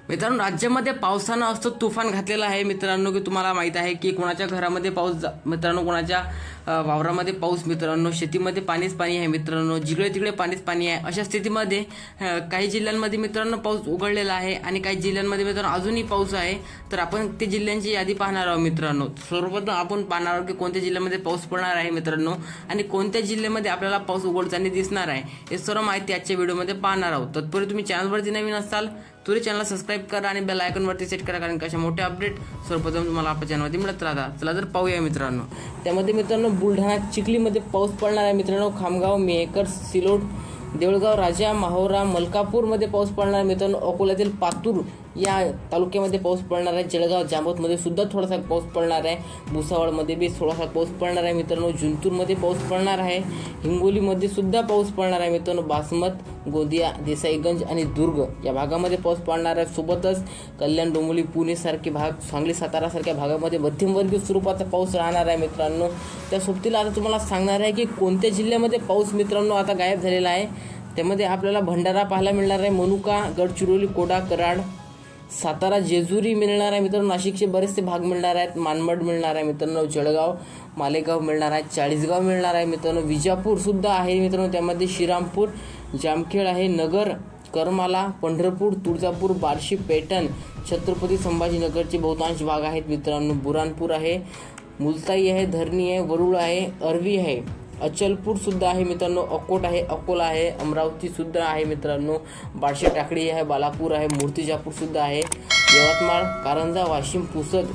मित्रांनो, राज्यामध्ये पावसानं असं तुफान घातलेलं आहे मित्रांनो की तुम्हाला माहित आहे की कोणाच्या घरामध्ये पाऊस मित्रांनो, कोणाच्या वावरामध्ये पाऊस मित्रांनो, शेतीमध्ये पाणीच पाणी आहे मित्रांनो, जिकडे तिकडे पाणीच पाणी आहे। अशा स्थितीमध्ये काही जिल्ह्यांमध्ये मित्रांनो पाऊस उघडलेला आहे आणि काही जिल्ह्यांमध्ये मित्रांनो अजूनही पाऊस आहे। तर आपण ते जिल्ह्यांची यादी पाहणार आहोत मित्रांनो। सर्वप्रथम आपण पाहणार आहोत की कोणत्या जिल्ह्यामध्ये पाऊस पडणार आहे मित्रांनो आणि कोणत्या जिल्ह्यामध्ये आपल्याला पाऊस उघडताना दिसणार आहे, हे सर्व माहिती आजच्या व्हिडिओमध्ये पाहणार आहोत। तत्पूर्वी तुम्ही चॅनलवरती नवीन असाल तर चॅनलला सबस्क्राइब करा आणि बेल आयकॉन वरती सेट करा, कारण कशा मोठे अपडेट सर्वप्रथम तुम्हाला आपल्या चॅनलवरती मिळत राहतात। चला तर पाहूया मित्रांनो। त्यामध्ये मित्रांनो बुलढाणा चिखलीमध्ये पाऊस पडणार आहे मित्रांनो, खामगाव, मेहकर, सिलोड, देऊळगाव, राजा, माहोरा, मलकापूरमध्ये पाऊस पडणार आहे मित्रांनो, अकोल्यातील पातूर या तालुक्यामध्ये पाऊस पडणार आहे, जळगाव, जामोदमध्ये सुद्धा थोडासा पाऊस पडणार आहे, भुसावळमध्ये बी थोडासा पाऊस पडणार आहे मित्रांनो, जिंतूरमध्ये पाऊस पडणार आहे, हिंगोलीमध्ये सुद्धा पाऊस पडणार आहे मित्रांनो, बासमत, गोंदिया, देसाईगंज आणि दुर्ग या भागामध्ये पाऊस पडणार आहे। सोबतच कल्याण, डोंबिवली, पुणे सारखे भाग, सांगली, सातारा सारख्या भागामध्ये मध्यमवर्गीय स्वरूपाचा पाऊस राहणार आहे मित्रांनो। त्या सोबतीला आता तुम्हाला सांगणार आहे की कोणत्या जिल्ह्यामध्ये पाऊस मित्रांनो आता गायब झालेला आहे। त्यामध्ये आपल्याला भंडारा पाहायला मिळणार आहे, मनुका, गडचिरोली, कोडा, कराड, सातारा, जेजुरी मिळणार आहे मित्रांनो, नाशिकचे बरेचसे भाग मिळणार आहेत, मानमड मिळणार आहे मित्रांनो, जळगाव, मालेगाव मिळणार आहे, चाळीसगाव मिळणार आहे मित्रांनो, विजापूर सुद्धा आहे मित्रांनो, त्यामध्ये श्रीरामपूर, जामखेड आहे, नगर, करमाला, पंढरपूर, तुळजापूर, बार्शी, पैठण, छत्रपती संभाजीनगरचे बहुतांश भाग आहेत मित्रांनो, बुरानपूर आहे, मुलताई आहे, धरणी आहे, वरुळ आहे, अरवी आहे, अचलपूर सुद्धा आहे मित्रांनो, अकोट आहे, अकोला आहे, अमरावती सुद्धा आहे मित्रांनो, बार्शी टाकळी आहे, बालापूर आहे, मूर्तिजापूर सुद्धा आहे, यवतमाळ, कारंजा, वाशिम, पुसद